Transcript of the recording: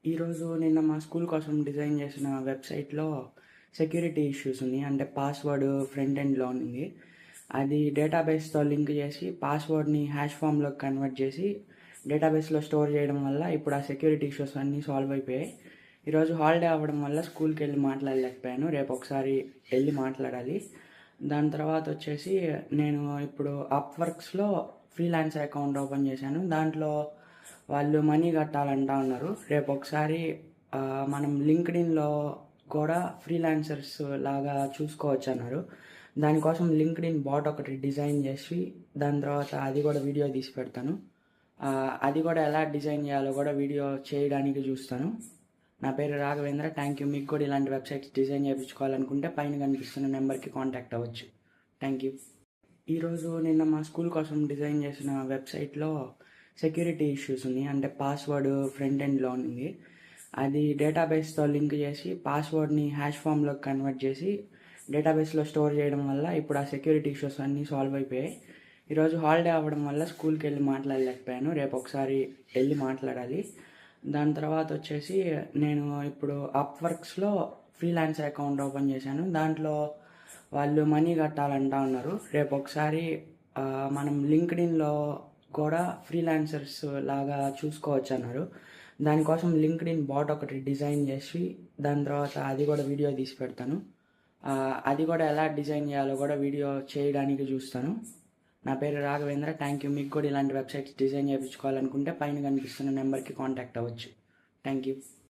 నిన్న మా స్కూల్ కోసం డిజైన్ చేసిన వెబ్సైట్లో సెక్యూరిటీ ఇష్యూస్ ఉన్నాయి. అంటే పాస్వర్డ్ ఫ్రంట్ ఎండ్లో ఉంది. అది డేటాబేస్తో లింక్ చేసి పాస్వర్డ్ని హ్యాష్ ఫామ్లోకి కన్వర్ట్ చేసి డేటాబేస్లో స్టోర్ చేయడం వల్ల ఇప్పుడు ఆ సెక్యూరిటీ ఇష్యూస్ అన్నీ సాల్వ్ అయిపోయాయి. ఈరోజు హాలిడే అవ్వడం వల్ల స్కూల్కి వెళ్ళి మాట్లాడలేకపోయాను. రేపు ఒకసారి వెళ్ళి మాట్లాడాలి. దాని తర్వాత వచ్చేసి నేను ఇప్పుడు అప్వర్క్స్లో ఫ్రీలాన్సర్ అకౌంట్ ఓపెన్ చేశాను. దాంట్లో వాళ్ళు మనీ కట్టాలంటా ఉన్నారు. రేపు ఒకసారి మనం లింక్డ్ఇన్లో కూడా ఫ్రీలాన్సర్స్ లాగా చూసుకోవచ్చు అన్నారు. దానికోసం లింక్డ్ఇన్ బాట్ ఒకటి డిజైన్ చేసి దాని తర్వాత అది కూడా వీడియో తీసి పెడతాను. అది కూడా ఎలా డిజైన్ చేయాలో కూడా వీడియో చేయడానికి చూస్తాను. నా పేరు రాఘవేంద్ర. Thank you. మీకు కూడా ఇలాంటి వెబ్సైట్స్ డిజైన్ చేయించుకోవాలనుకుంటే పైన కనిపిస్తున్న నెంబర్కి కాంటాక్ట్ అవ్వచ్చు. Thank you. నిన్న మా స్కూల్ కోసం డిజైన్ చేసిన వెబ్సైట్లో సెక్యూరిటీ ఇష్యూస్ ఉన్నాయి. అంటే పాస్వర్డ్ ఫ్రంట్ ఎండ్లో ఉంది. అది డేటాబేస్తో లింక్ చేసి పాస్వర్డ్ని హ్యాష్ ఫామ్లోకి కన్వర్ట్ చేసి డేటాబేస్లో స్టోర్ చేయడం వల్ల ఇప్పుడు ఆ సెక్యూరిటీ ఇష్యూస్ అన్నీ సాల్వ్ అయిపోయాయి. ఈరోజు హాలిడే అవ్వడం వల్ల స్కూల్కి వెళ్ళి మాట్లాడలేకపోయాను. రేపు ఒకసారి వెళ్ళి మాట్లాడాలి. దాని తర్వాత వచ్చేసి నేను ఇప్పుడు అప్వర్క్స్లో ఫ్రీలాన్సర్ అకౌంట్ ఓపెన్ చేశాను. దాంట్లో వాళ్ళు మనీ కట్టాలంటా ఉన్నారు. రేపు ఒకసారి మనం లింక్డ్ఇన్లో కూడా ఫ్రీలాన్సర్స్ లాగా చూసుకోవచ్చు అన్నారు. దానికోసం లింక్డ్ఇన్ బాట్ ఒకటి డిజైన్ చేసి దాని తర్వాత అది కూడా వీడియో తీసి పెడతాను. అది కూడా ఎలా డిజైన్ చేయాలో కూడా వీడియో చేయడానికి చూస్తాను. నా పేరు రాఘవేంద్ర. Thank you. మీకు కూడా ఇలాంటి వెబ్సైట్స్ డిజైన్ చేయించుకోవాలనుకుంటే పైన కనిపిస్తున్న నెంబర్కి కాంటాక్ట్ అవ్వచ్చు. Thank you.